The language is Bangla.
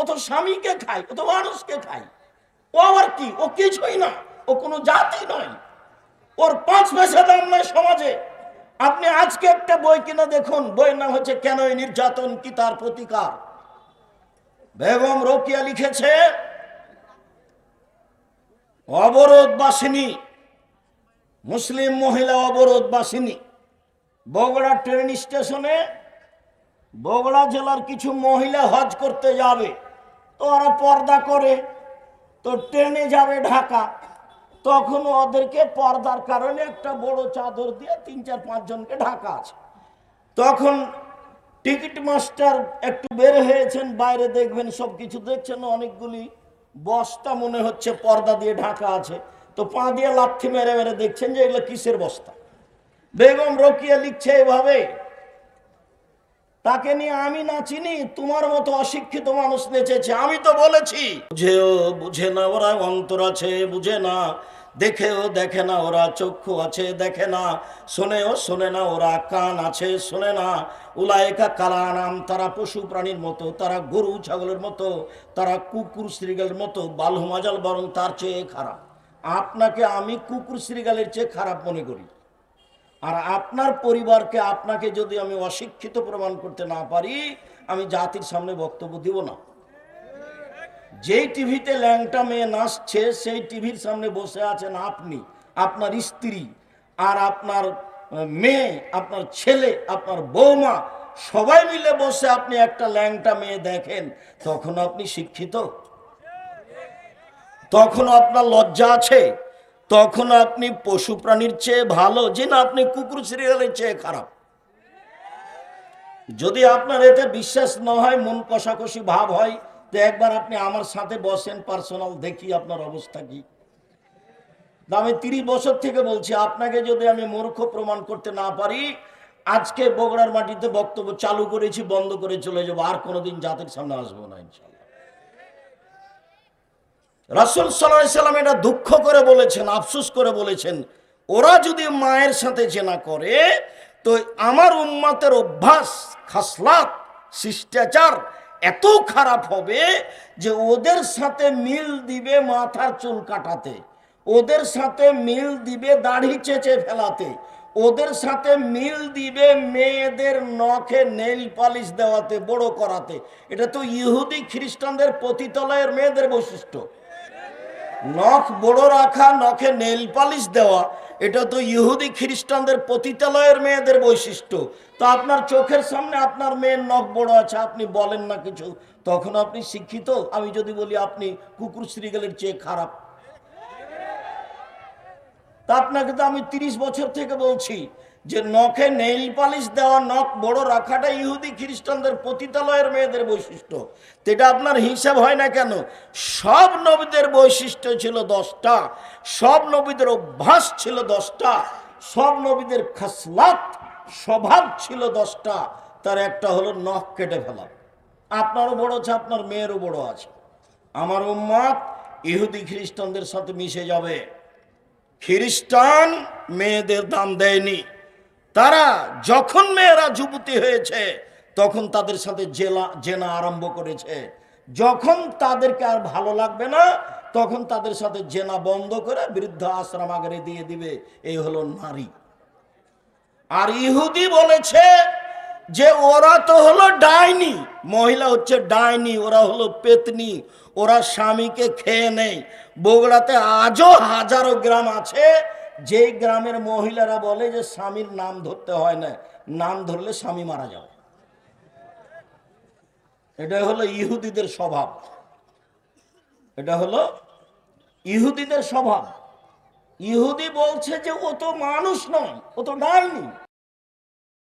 তো স্বামীকে খায়, ও তো মানুষকে খায়। ও আবার কি? ও কিছুই না, ও কোনো জাতি নয়, ওর 5 পয়সা দাম নয় সমাজে। আপনি আজকে একটা বই কিনে দেখুন, বইয়ের নাম হচ্ছে কেন এই নির্যাতন, কি তার প্রতিকার। বেগম রোকেয়া লিখেছে, অবরোধবাসিনী, মুসলিম মহিলা অবরোধবাসিনী। বগুড়া ট্রেন স্টেশনে বগুড়া জেলার কিছু মহিলা হজ করতে যাবে, তো ওরা পর্দা করে, তো ট্রেনে যাবে ঢাকা। তখন ওদেরকে পর্দার কারণে একটা বড় চাদর দিয়ে 3-4-5 জনকে ঢাকা আছে। তখন টিকিট মাস্টার একটু বের হয়েছেন বাইরে, দেখবেন সব কিছু দেখছেন, অনেকগুলি বস্তা মনে হচ্ছে পর্দা দিয়ে ঢাকা আছে। তো পা দিয়ে লাথি মেরে মেরে দেখছেন যে এগুলো কিসের বস্তা। বেগম রোকেয়া লিখছে এভাবে, তাকে নিয়ে আমি নাচিনি, তোমার মতো অশিক্ষিত মানুষ নেচেছে। আমি তো বলেছি, বুঝেও বুঝে না ওরা, অন্তর আছে বুঝে না, দেখেও দেখে না ওরা, চক্ষু আছে দেখে না, শোনেও শোনে না ওরা, কান আছে শোনে না। উলায়েকা কালানাম, তারা পশু প্রাণীর মতো, তারা গরু ছাগলের মতো, তারা কুকুর শ্রীগালের মতো, বালহুমাজাল, বরং তার চেয়ে খারাপ। আপনাকে আমি কুকুর শ্রীগালের চেয়ে খারাপ মনে করি, আর আপনার পরিবারকে, আপনাকে যদি আমি অশিক্ষিত প্রমাণ করতে না পারি, আমি জাতির সামনে বক্তব্য দিব না। যেই টিভিতে ল্যাংটা মেয়ে নাচছে, সেই টিভির সামনে বসে আছেন আপনি, আপনার স্ত্রী, আর আপনার মেয়ে, আপনার ছেলে, আপনার বৌমা, সবাই মিলে বসে আপনি একটা ল্যাংটা মেয়ে দেখেন, তখন আপনি শিক্ষিত? তখন আপনার লজ্জা আছে? তখন আপনি পশু প্রাণীর চেয়ে ভালো, যে না আপনি কুকুর সিরিয়ালের চেয়ে খারাপ? যদি আপনার এতে বিশ্বাস না হয়, মন কষাকষি ভাব হয়, তো একবার আপনি আমার সাথে বসেন, পার্সোনাল, দেখি আপনার অবস্থা কি। আমি 30 বছর থেকে বলছি, আপনাকে যদি আমি মূর্খ প্রমাণ করতে না পারি, আজকে বগুড়ার মাটিতে বক্তব্য চালু করেছি, বন্ধ করে চলে যাবো, আর কোনোদিন জাতির সামনে আসবো না ইনশাআল্লাহ। রাসূল সাল্লাল্লাহু আলাইহি সাল্লাম এটা দুঃখ করে বলেছেন, আফসোস করে বলেছেন, ওরা যদি মায়ের সাথে জেনা করে, তো আমার উম্মতের অভ্যাস, খাসলাত, শিষ্টাচার এত খারাপ হবে যে ওদের সাথে মিল দিবে মাথার চুল কাটাতে, ওদের সাথে মিল দিবে দাড়ি চেঁচে ফেলাতে, ওদের সাথে মিল দিবে মেয়েদের নখে নেইল পালিশ দেওয়াতে, বড় করাতে। এটা তো ইহুদি খ্রিস্টানদের পতিতালয়ের মেয়েদের বৈশিষ্ট্য। নখ বড় রাখা, নখে নেল পালিশ দেওয়া, এটা তো ইহুদি খ্রিস্টানদের পতিতালয়ের মেয়েদের বৈশিষ্ট্য। তো আপনার চোখের সামনে আপনার মেয়ের নখ বড় আছে, আপনি বলেন না কিছু, তখন আপনি শিক্ষিত? আমি যদি বলি আপনি কুকুর শ্রীগালের চেয়ে খারাপ, তা আপনাকে তো আমি 30 বছর থেকে বলছি যে নখে নেইল পালিশ দেওয়া, নখ বড় রাখাটা ইহুদি খ্রিস্টানদের পতিতালয়ের মেয়েদের বৈশিষ্ট্য। তো এটা আপনার হিসাব হয় না কেন? সব নবীদের বৈশিষ্ট্য ছিল 10টা, সব নবীদের অভ্যাস ছিল 10টা, সব নবীদের খাসলাত, স্বভাব ছিল 10টা। তার একটা হলো নখ কেটে ফেলা। আপনারও বড় আছে, আপনার মেয়েরও বড় আছে। আমার উম্মত ইহুদি খ্রিস্টানদের সাথে মিশে যাবে। খ্রিস্টান মেয়েদের দাম দেয়নি। তারা যখন মেয়েরা যুবতী হয়েছে, তখন তাদের সাথে জেনা আরম্ভ করেছে। যখন তাদেরকে আর ভালো লাগবে না, তখন তাদের সাথে জেনা বন্ধ করে বৃদ্ধ আশ্রম আগে দিয়ে দিবে। এই হলো নারী। আর ইহুদি বলেছে যে ওরা তো হলো ডাইনি, মহিলা হচ্ছে ডাইনি, ওরা হলো পেতনি, ওরা স্বামীকে খেয়ে নেয়। বগুড়াতে আজও হাজারো গ্রাম আছে, যেই গ্রামের মহিলারা বলে যে স্বামীর নাম ধরতে হয় না, নাম ধরলে স্বামী মারা যাবে। এটা হলো ইহুদিদের স্বভাব, এটা হলো ইহুদিদের স্বভাব। ইহুদি বলছে যে ও তো মানুষ নয়, ও তো ডাইনি।